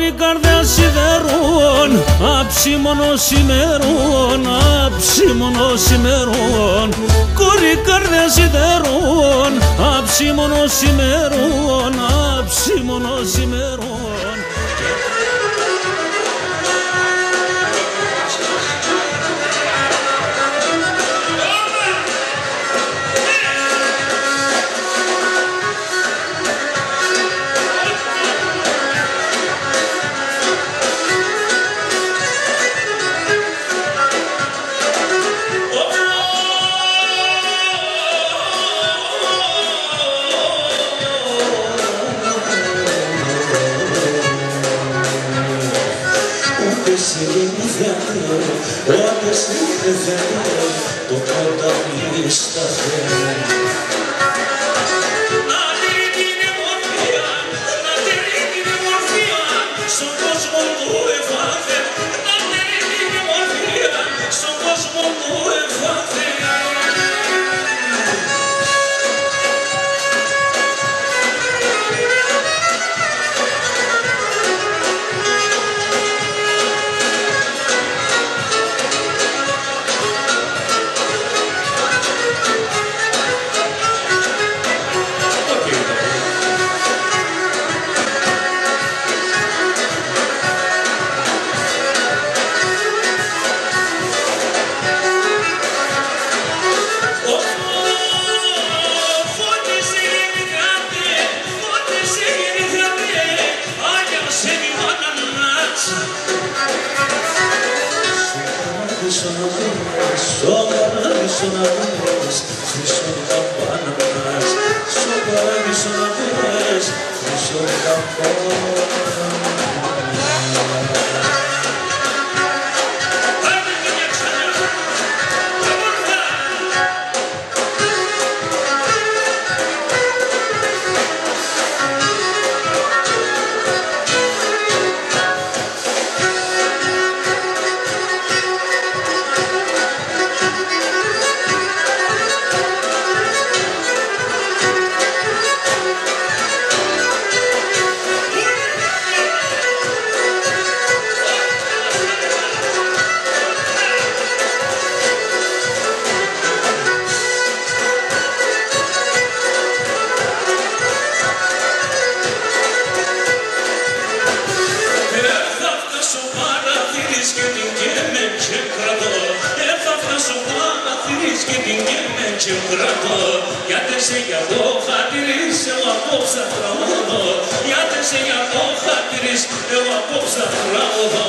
Κόρη καρδιά σιδερών, αψίμωνος ημερών, αψίμωνος ημερών. Κόρη καρδιά σιδερών, αψίμωνος ημερών, αψίμωνος ημερών. Το ποτάμι στα χέρια. Να τηρεί την εμορφία, να τηρεί την εμορφία, στον κόσμο του εβάθε. Να τηρεί την εμορφία, στον κόσμο του εβάθε. Στο παράδεισο να βρες, χρυσό καμπάνα μας. Στο παράδεισο να βρες, χρυσό καμπάνα γιατί σε για το χατήρις, εγώ απόψε θα τραγουδώ. Γιατί σε για το χατήρις, εγώ απόψε θα τραγουδώ.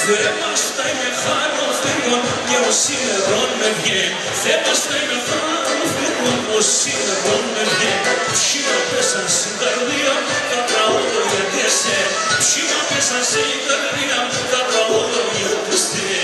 Δεν μας φτάει με χαροφύγων και ο σήμερον με βγαίνει. Δεν μας φτάει με χαροφύγων ο σήμερον με βγαίνει. Ποιοι μα πέσαν στην καρδία, τα τραγούδω γιατί εσέ. Ποιοι μα πέσαν στην καρδία, τα τραγούδω γιατί εσέ.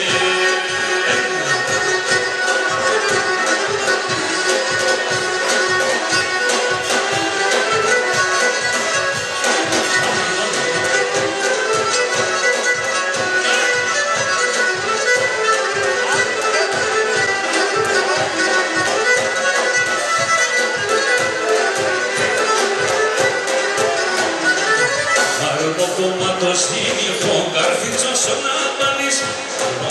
Κόμματος δίνει καρφίτσος να βάλεις.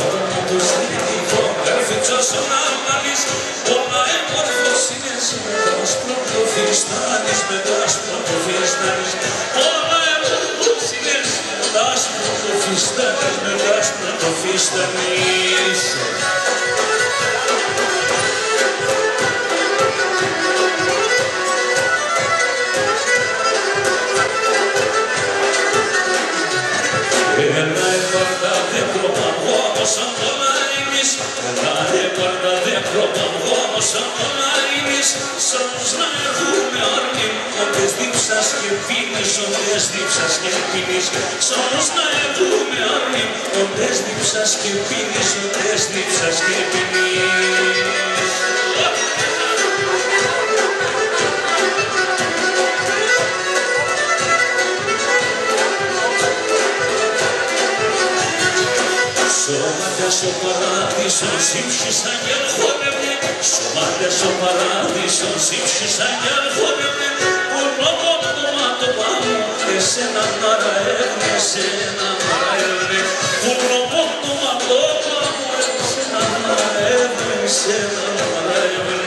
Κόμματος δίνει καρφίτσος να βάλεις. Όλα εμόρφος είναι με τα σπρωτοφιστάνεις, με τα σπρωτοφιστάνεις. Όλα εμόρφος είναι με τα σπρωτοφιστάνεις, με τα σπρωτοφιστάνεις. σαν τον αρήνεις, σαν να έχουμε άρνη. Όντες δίψας και πίνεις, όντες δίψας και πίνεις, σαν να έχουμε άρνη. Όντες δίψας και πίνεις, όντες δίψας και πίνεις. Σώματες ο παράδεισος ύψης αγγέλ χόρευε, σώματες ο παράδεισος ύψης αγγέλ χόρευε, πουρνοπότομα το πάνω, εσένα μαραεύνε, εσένα μαραεύνε, πουρνοπότομα το πάνω, εσένα μαραεύνε, εσένα μαραεύνε.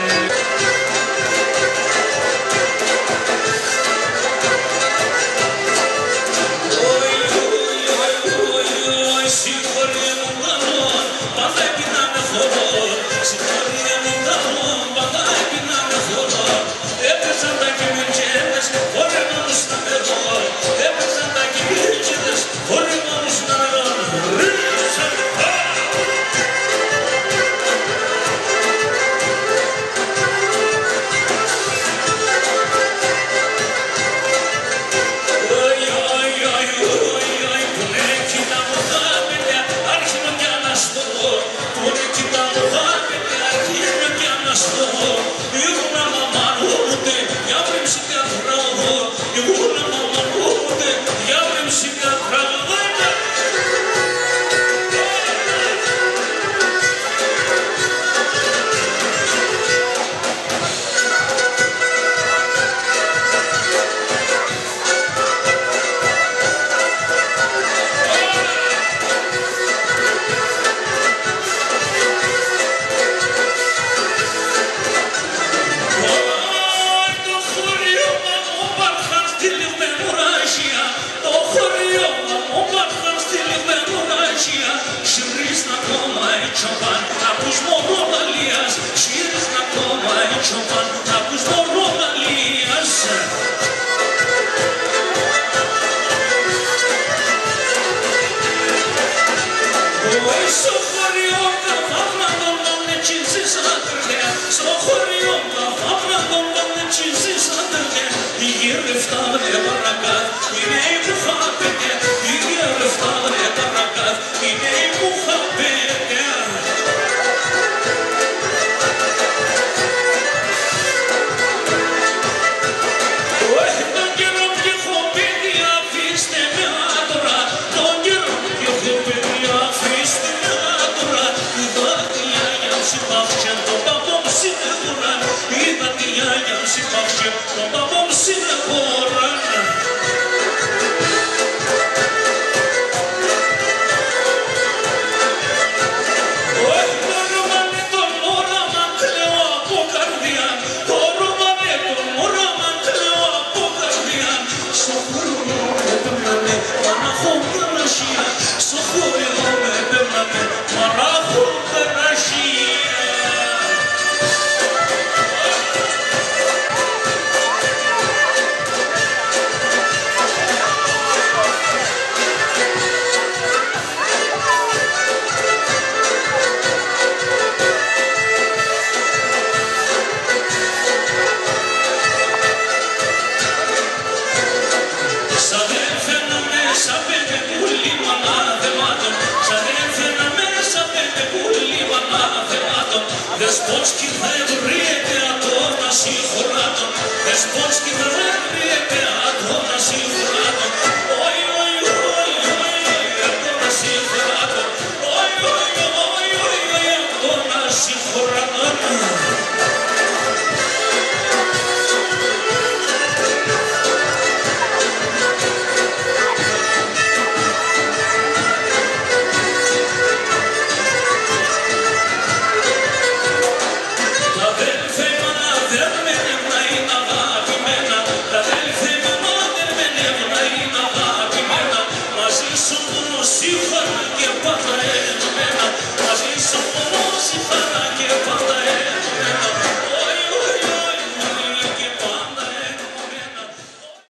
Despots